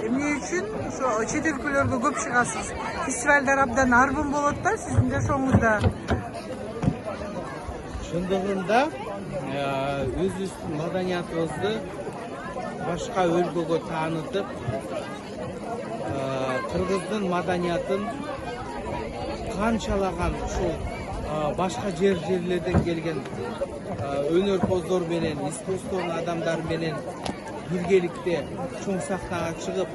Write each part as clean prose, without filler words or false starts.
Эмне үчүн ошо чет өлкөлөргө көп чыгасыз? Фестивалдар абдан арбын болот да сиздин жашооңузда. Шындыгында өзүбүздүн маданиятыбызды башка өлкөгө таанытып, кыргыздын маданиятын канчалаган ушул башка жерлерден келген өнөрпоздор менен, искусствонун адамдары менен биргеликте чоң сахнага чыгып,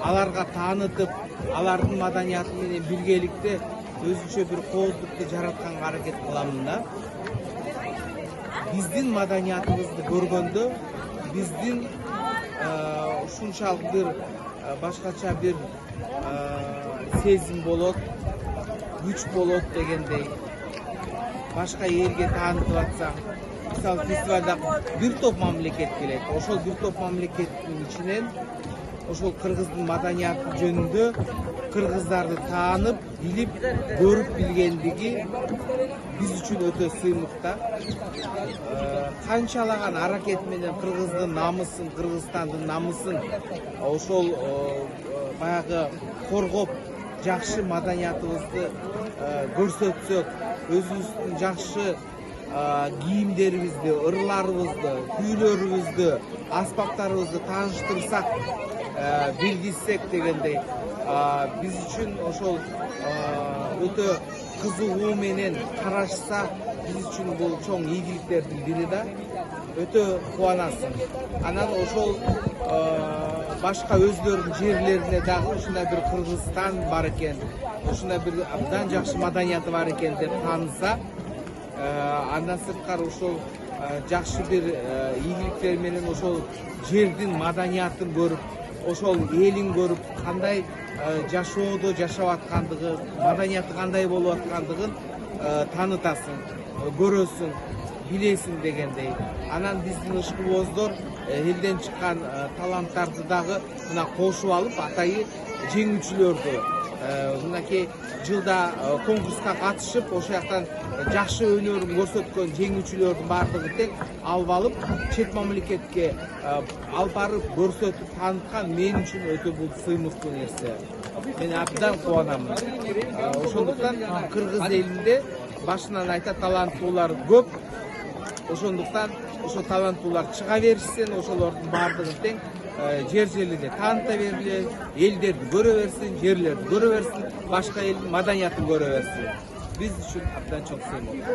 аларга таанытып, алардын маданияты менен биргеликте өзүнчө бир кооздукту жаратканга аракет кыламын да. Биздин маданиятыбызды көргөндө, биздин ушунчалык бир башкача бир сезим болот, күч болот дегендей. Башка элге таанытып атсаң, мисалы фестивалда бир топ мамлекет келет. Ошол бир топ мамлекеттин ичинен ошол кыргыздын маданияты жөнүндө кыргыздарды таанып, билип, көрүп билгендиги биз үчүн өтө сыймык да. Канчалаган аракет менен кыргыздын намысын, Кыргызстандын намысын ошол баягы коргоп, жакшы маданиятыбызды көрсөтсөк, өзүбүздүн жакшы кийимдерибизди, ырларыбызды, күүлөрүбүздү, аспаптарыбызды тааныштырсак, билгизсек дегендей, биз үчүн ошол өтө кызыгуу менен карашса, биз үчүн бул чоң ийгиликтердин бири да. Өтө кубанасың. Анан ошол башка өздөрүнүн жерлерине дагы ушундай бир Кыргызстан бар экен, ушундай бир абдан жакшы маданияты бар экен деп тааныса, андан сырткары ошол жакшы бир ийгиликтер менен ошол жердин маданиятын көрүп, ошол элин көрүп, кандай жашоодо жашап аткандыгы, маданияты кандай болуп аткандыгын таанытасың, көрөсүң, билесиң дегендей. Анан биздин ышкыбоздор элден чыккан таланттарды дагы мына кошуп алып, атайы жеңүүчүлөрдү мынакей жылда конкурска катышып, ошол жактан жакшы өнөрүн көрсөткөн жеңүүчүлөрдүн баардыгын тең алып алып, чет мамлекетке алып барып көрсөтүп тааныткан мен үчүн өтө бул сыймыктуу нерсе. Мен абдан кубанамын. Ошондуктан кыргыз элинде башынан айта таланттуулар көп. Ошондуктан ошо таланттуулар чыга беришсин, ошолордун баардыгын тең жер-жерлерде тааныта бергиле, элдерди көрө берсин, жерлерди көрө берсин, башка элдин маданиятын көрө берсин. Биз үчүн абдан чоң сыймык.